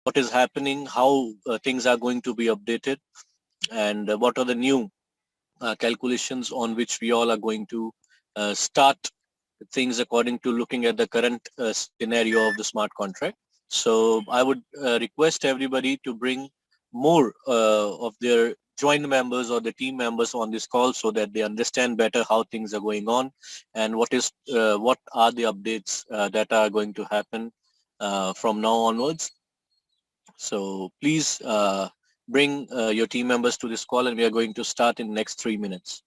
what is happening, how things are going to be updated, and what are the new calculations on which we all are going to start things according to looking at the current scenario of the smart contract. So I would request everybody to bring more of their joint members or the team members on this call so that they understand better how things are going on and what are the updates that are going to happen from now onwards. So please bring your team members to this call, and we are going to start in the next 3 minutes.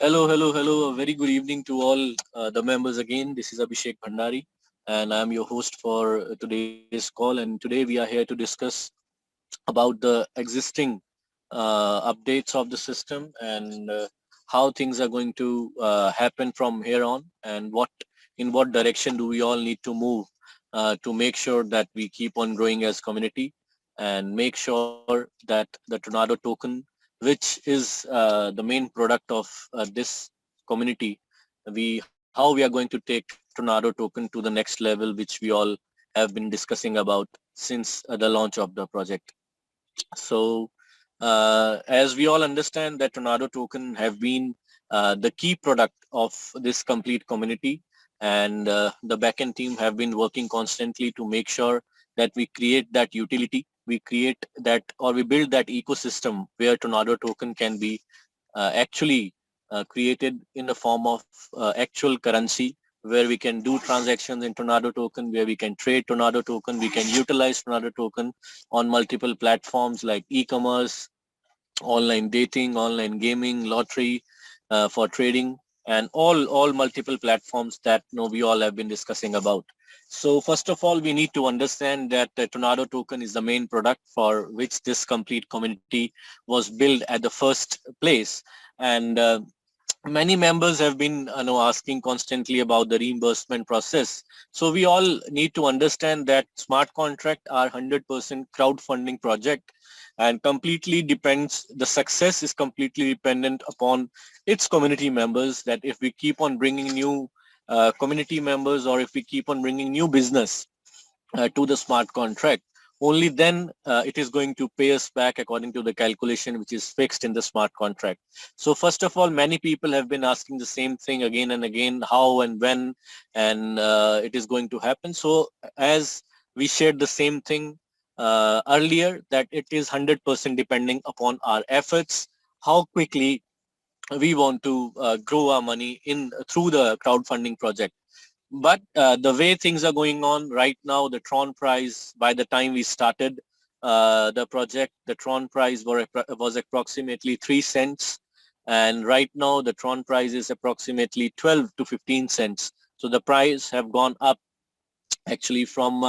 Hello, hello, hello. A very good evening to all the members again. This is Abhishek Bhandari, and I'm your host for today's call. And today we are here to discuss about the existing updates of the system and how things are going to happen from here on, and in what direction do we all need to move to make sure that we keep on growing as community and make sure that the Tornado token, which is the main product of this community, how we are going to take Tornado token to the next level, which we all have been discussing about since the launch of the project. So as we all understand that Tornado token have been the key product of this complete community, and the backend team have been working constantly to make sure that we create that utility, we create that, or we build that ecosystem where Tornado token can be actually created in the form of actual currency, where we can do transactions in Tornado token, where we can trade Tornado token, we can utilize Tornado token on multiple platforms like e-commerce, online dating, online gaming, lottery, for trading, and all multiple platforms that we all have been discussing about. So first of all, we need to understand that the Tornado token is the main product for which this complete community was built at the first place. And many members have been asking constantly about the reimbursement process. So we all need to understand that smart contract are 100% crowdfunding project, and completely depends, the success is completely dependent upon its community members, that if we keep on bringing new community members, or if we keep on bringing new business to the smart contract, only then it is going to pay us back according to the calculation which is fixed in the smart contract. So first of all, many people have been asking the same thing again and again, how and when, and it is going to happen. So as we shared the same thing earlier, that it is 100% depending upon our efforts, how quickly we want to grow our money in through the crowdfunding project. But the way things are going on right now, the Tron price, by the time we started the project, the Tron price was approximately 3 cents. And right now, the Tron price is approximately 12 to 15 cents. So the price have gone up actually from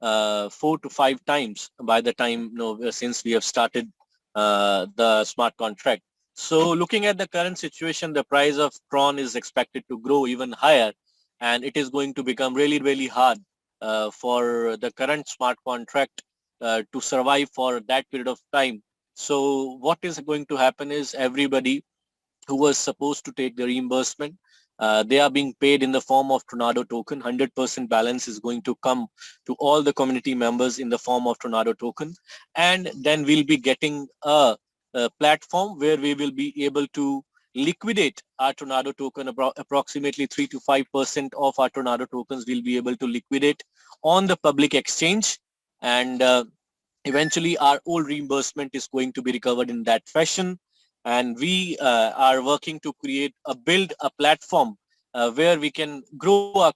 4 to 5 times by the time, since we have started the smart contract. So looking at the current situation, the price of Tron is expected to grow even higher, and it is going to become really, really hard for the current smart contract to survive for that period of time. So what is going to happen is everybody who was supposed to take the reimbursement, they are being paid in the form of Tornado token. 100% balance is going to come to all the community members in the form of Tornado token. And then we'll be getting a platform where we will be able to liquidate our Tornado token. Approximately 3 to 5% of our Tornado tokens will be able to liquidate on the public exchange. And eventually our old reimbursement is going to be recovered in that fashion. And we are working to build a platform where we can grow our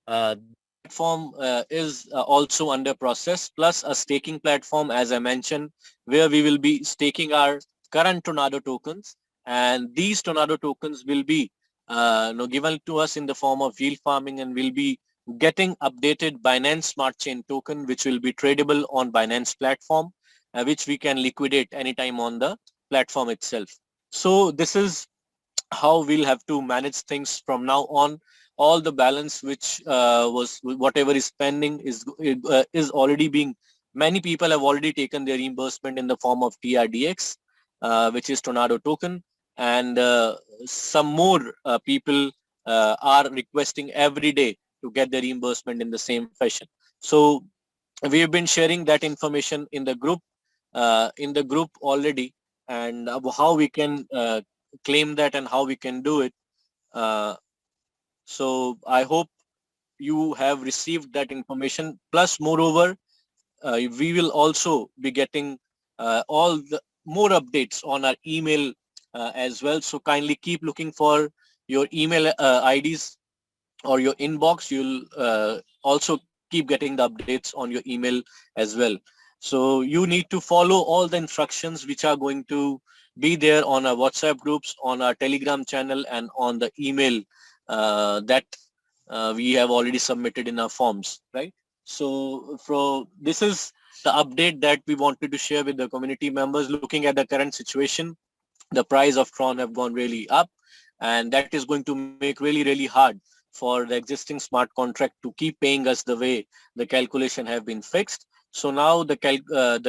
community platform is also under process, plus a staking platform, as I mentioned, where we will be staking our current Tornado tokens, and these Tornado tokens will be given to us in the form of yield farming, and will be getting updated Binance Smart Chain token, which will be tradable on Binance platform, which we can liquidate anytime on the platform itself. So this is how we'll have to manage things from now on. All the balance which was whatever is pending is already being Many people have already taken their reimbursement in the form of TRDX, which is Tornado token, and some more people are requesting every day to get their reimbursement in the same fashion. So we have been sharing that information in the group already, and how we can claim that and how we can do it. Uh, so I hope you have received that information. Plus, moreover, we will also be getting all the more updates on our email as well. So kindly keep looking for your email IDs or your inbox. You'll also keep getting the updates on your email as well. So you need to follow all the instructions which are going to be there on our WhatsApp groups, on our Telegram channel, and on the email that we have already submitted in our forms, right? So this is the update that we wanted to share with the community members. Looking at the current situation, the price of Tron have gone really up, and that is going to make really hard for the existing smart contract to keep paying us the way the calculation have been fixed. So now the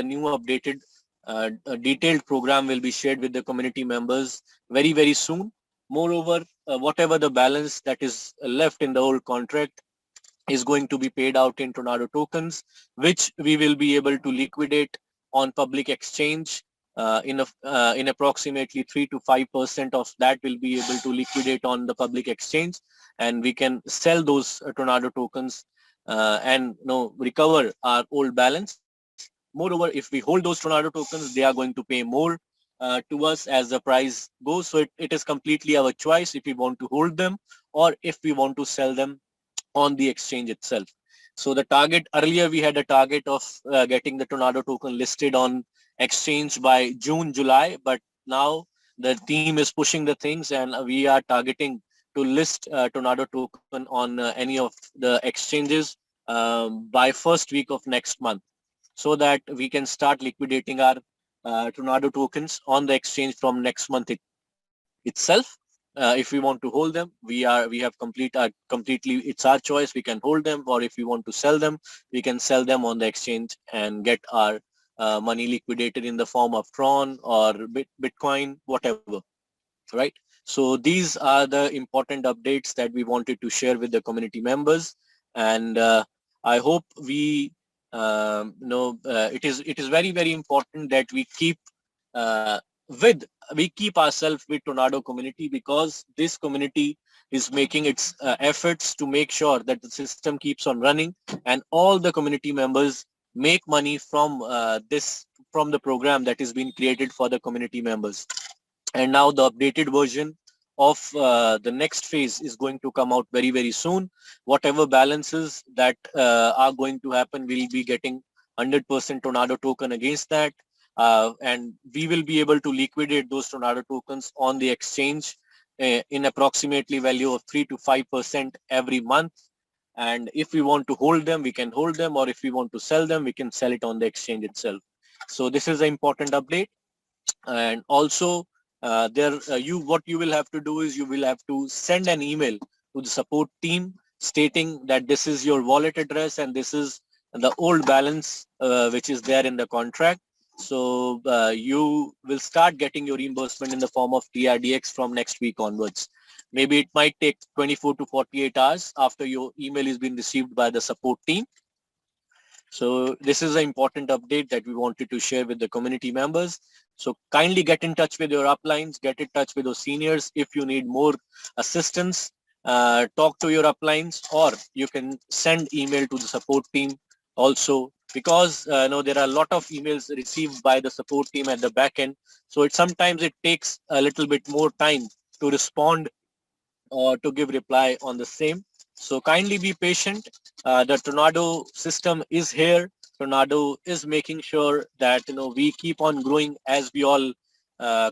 new updated detailed program will be shared with the community members very soon. Moreover, whatever the balance that is left in the old contract is going to be paid out in Tornado tokens, which we will be able to liquidate on public exchange. In approximately 3 to 5% of that will be able to liquidate on the public exchange, and we can sell those Tornado tokens and recover our old balance. Moreover, if we hold those Tornado tokens, they are going to pay more to us as the price goes. So it is completely our choice if we want to hold them or if we want to sell them on the exchange itself. So the target, earlier we had a target of getting the Tornado token listed on exchange by June, July, but now the team is pushing the things, and we are targeting to list Tornado token on any of the exchanges by first week of next month, so that we can start liquidating our Tornado tokens on the exchange from next month itself. If we want to hold them, we have completely, it's our choice. We can hold them, or if we want to sell them, we can sell them on the exchange and get our money liquidated in the form of Tron or Bitcoin, whatever, right? So these are the important updates that we wanted to share with the community members, and I hope we it is very important that uh, with we keep ourselves with Tornado community, because this community is making its efforts to make sure that the system keeps on running, and all the community members make money from the program that is being created for the community members. And now the updated version of the next phase is going to come out very soon. Whatever balances that are going to happen, we'll be getting 100% Tornado token against that, and we will be able to liquidate those Tornado tokens on the exchange in approximately value of 3 to 5% every month. And if we want to hold them, we can hold them, or if we want to sell them, we can sell it on the exchange itself. So this is an important update. And also there you what you will have to do is you will have to send an email to the support team stating that this is your wallet address and this is the old balance which is there in the contract. So you will start getting your reimbursement in the form of TRDX from next week onwards. Maybe it might take 24 to 48 hours after your email is been received by the support team. So this is an important update that we wanted to share with the community members. So kindly get in touch with your uplines, get in touch with your seniors if you need more assistance. Talk to your uplines, or you can send email to the support team also, because there are a lot of emails received by the support team at the back end. So sometimes it takes a little bit more time to respond or to give reply on the same. So kindly be patient. The Tornado system is here. Tornado is making sure that we keep on growing as we all uh,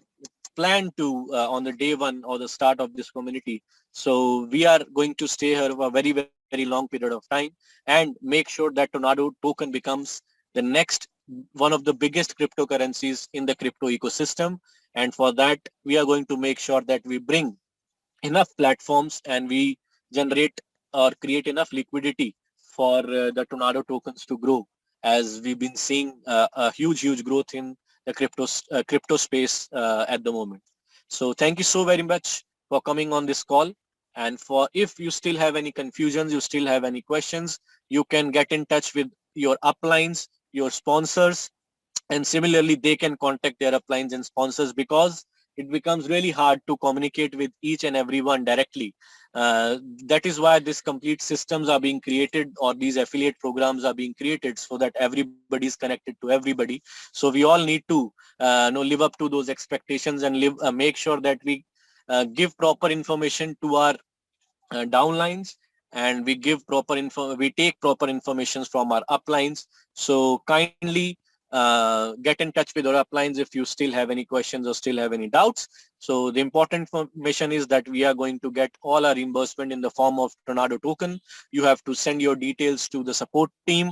plan to on the day one or the start of this community. So we are going to stay here for a very long period of time and make sure that Tornado token becomes the next one of the biggest cryptocurrencies in the crypto ecosystem. And for that, we are going to make sure that we bring enough platforms and we generate or create enough liquidity for the Tornado tokens to grow. as we've been seeing a huge growth in the crypto space at the moment. So thank you so very much for coming on this call. And for if you still have any confusions, you still have any questions, you can get in touch with your uplines, your sponsors, and similarly they can contact their uplines and sponsors, because it becomes really hard to communicate with each and everyone directly. uh, that is why these complete systems are being created, or these affiliate programs are being created, so that everybody is connected to everybody. So we all need to live up to those expectations and make sure that we give proper information to our downlines, and we take proper informations from our uplines. So kindly get in touch with our uplines if you still have any questions or still have any doubts. So the important information is that we are going to get all our reimbursement in the form of Tornado token. You have to send your details to the support team,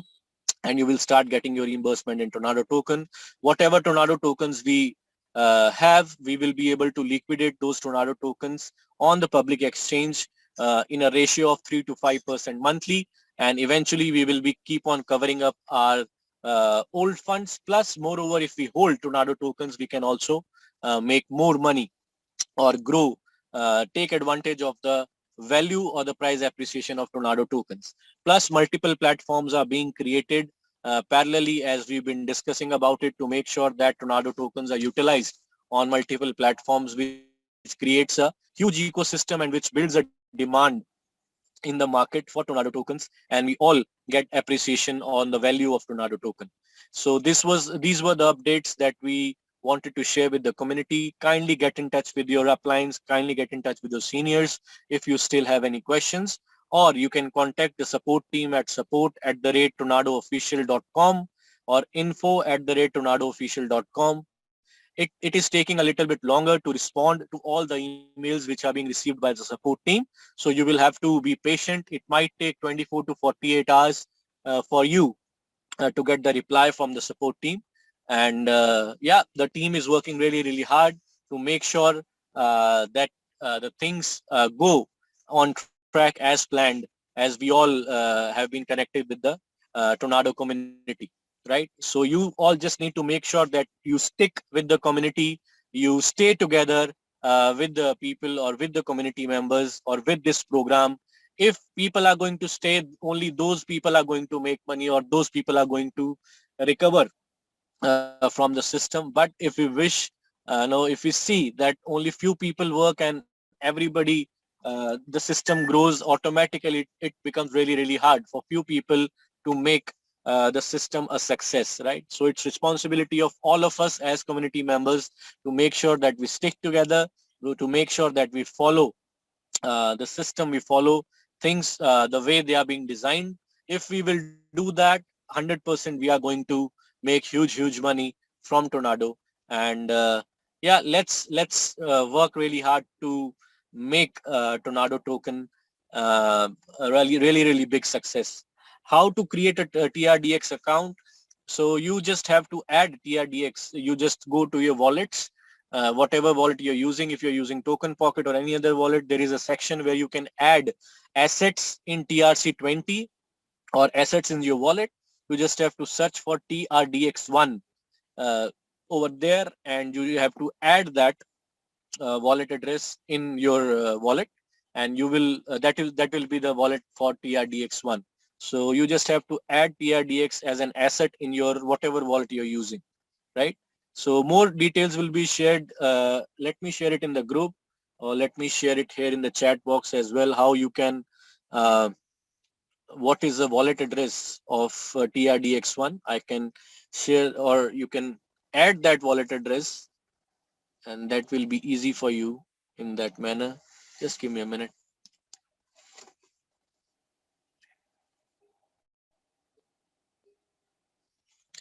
and you will start getting your reimbursement in Tornado token. Whatever Tornado tokens we have, we will be able to liquidate those Tornado tokens on the public exchange in a ratio of 3 to 5% monthly, and eventually we will be keep on covering up our old funds. Plus, moreover, if we hold Tornado tokens, we can also make more money or grow, take advantage of the value or the price appreciation of Tornado tokens. Plus, multiple platforms are being created parallelly, as we've been discussing about it, to make sure that Tornado tokens are utilized on multiple platforms, which creates a huge ecosystem and which builds a demand in the market for Tornado tokens, and we all get appreciation on the value of Tornado token. So these were the updates that we wanted to share with the community. Kindly get in touch with your uplines, kindly get in touch with your seniors if you still have any questions, or you can contact the support team at support@tornadoofficial.com or info@tornadoofficial.com. It is taking a little bit longer to respond to all the emails which are being received by the support team. So you will have to be patient. It might take 24 to 48 hours for you to get the reply from the support team. And yeah, the team is working really hard to make sure that the things go on track as planned, as we all have been connected with the Tornado community, right? So you all just need to make sure that you stick with the community, you stay together with the people or with the community members or with this program. If people are going to stay, only those people are going to make money, or those people are going to recover from the system. But if we wish, no, if we see that only few people work and everybody, the system grows automatically, it becomes really hard for few people to make the system a success, right? So it's responsibility of all of us as community members to make sure that we stick together, to make sure that we follow the system, we follow things the way they are being designed. If we will do that, 100% we are going to make huge money from Tornado. And yeah, let's work really hard to make Tornado token a really big success. How to create a TRDX account? So you just have to add TRDX. You just go to your wallets, whatever wallet you're using. If you're using Token Pocket or any other wallet, there is a section where you can add assets in TRC20 or assets in your wallet. You just have to search for TRDX1 uh, over there, and you have to add that wallet address in your wallet, and you will that will be the wallet for TRDX1. So you just have to add TRDX as an asset in your whatever wallet you're using, right? So more details will be shared. Let me share it in the group, or let me share it here in the chat box as well, how you can uh, what is the wallet address of TRDX1. I can share, or you can add that wallet address, and that will be easy for you in that manner. Just give me a minute.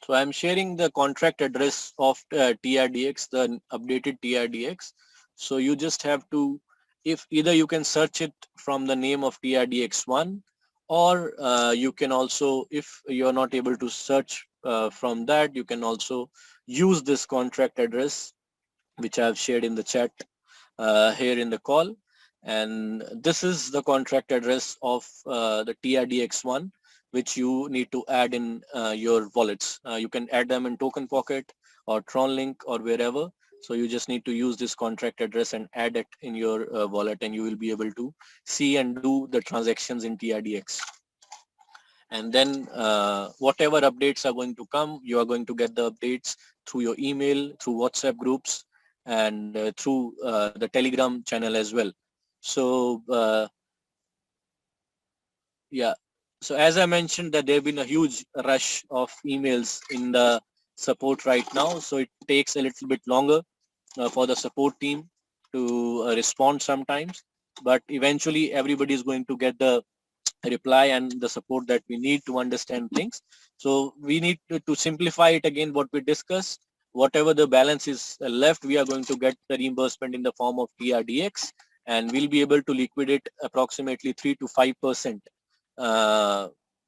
So I'm sharing the contract address of TRDX, the updated TRDX. So you just have to, if either you can search it from the name of TRDX1, or you can also, if you're not able to search from that, you can also use this contract address, which I've shared in the chat here in the call. And this is the contract address of the TRDX1. which you need to add in your wallets. You can add them in Token Pocket or TronLink or wherever. So you just need to use this contract address and add it in your wallet, and you will be able to see and do the transactions in TRDX. And then whatever updates are going to come, you are going to get the updates through your email, through WhatsApp groups, and through the Telegram channel as well. So yeah, so as I mentioned that there have been a huge rush of emails in the support right now, so it takes a little bit longer for the support team to respond sometimes, but eventually everybody is going to get the reply and the support that we need to understand things. So we need to simplify it again, what we discussed. Whatever the balance is left, we are going to get the reimbursement in the form of TRDX, and we'll be able to liquidate approximately 3 to 5% uh,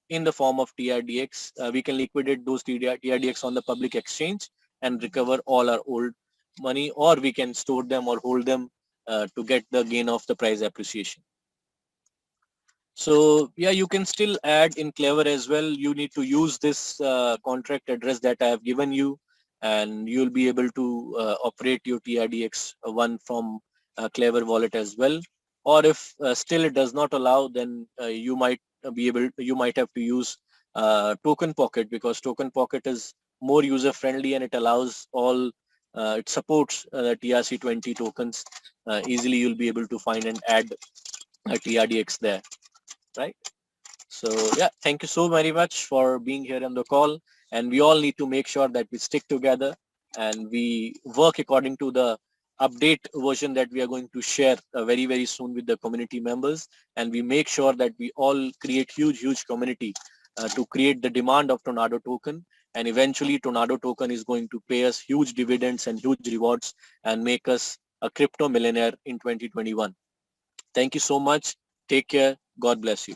in the form of TRDX. We can liquidate those TRDX on the public exchange and recover all our old money, or we can store them or hold them to get the gain of the price appreciation. So yeah, you can still add in Clever as well. You need to use this contract address that I have given you, and you'll be able to operate your TRDX one from Clever wallet as well. Or if still it does not allow, then you might have to use Token Pocket, because Token Pocket is more user friendly and it allows all it supports the TRC20 tokens easily. You'll be able to find and add a TRDX there, right? So yeah, thank you so very much for being here on the call. And we all need to make sure that we stick together and we work according to the update version that we are going to share very, very soon with the community members. And we make sure that we all create huge community to create the demand of Tornado token. And eventually Tornado token is going to pay us huge dividends and huge rewards and make us a crypto millionaire in 2021. Thank you so much. Take care. God bless you.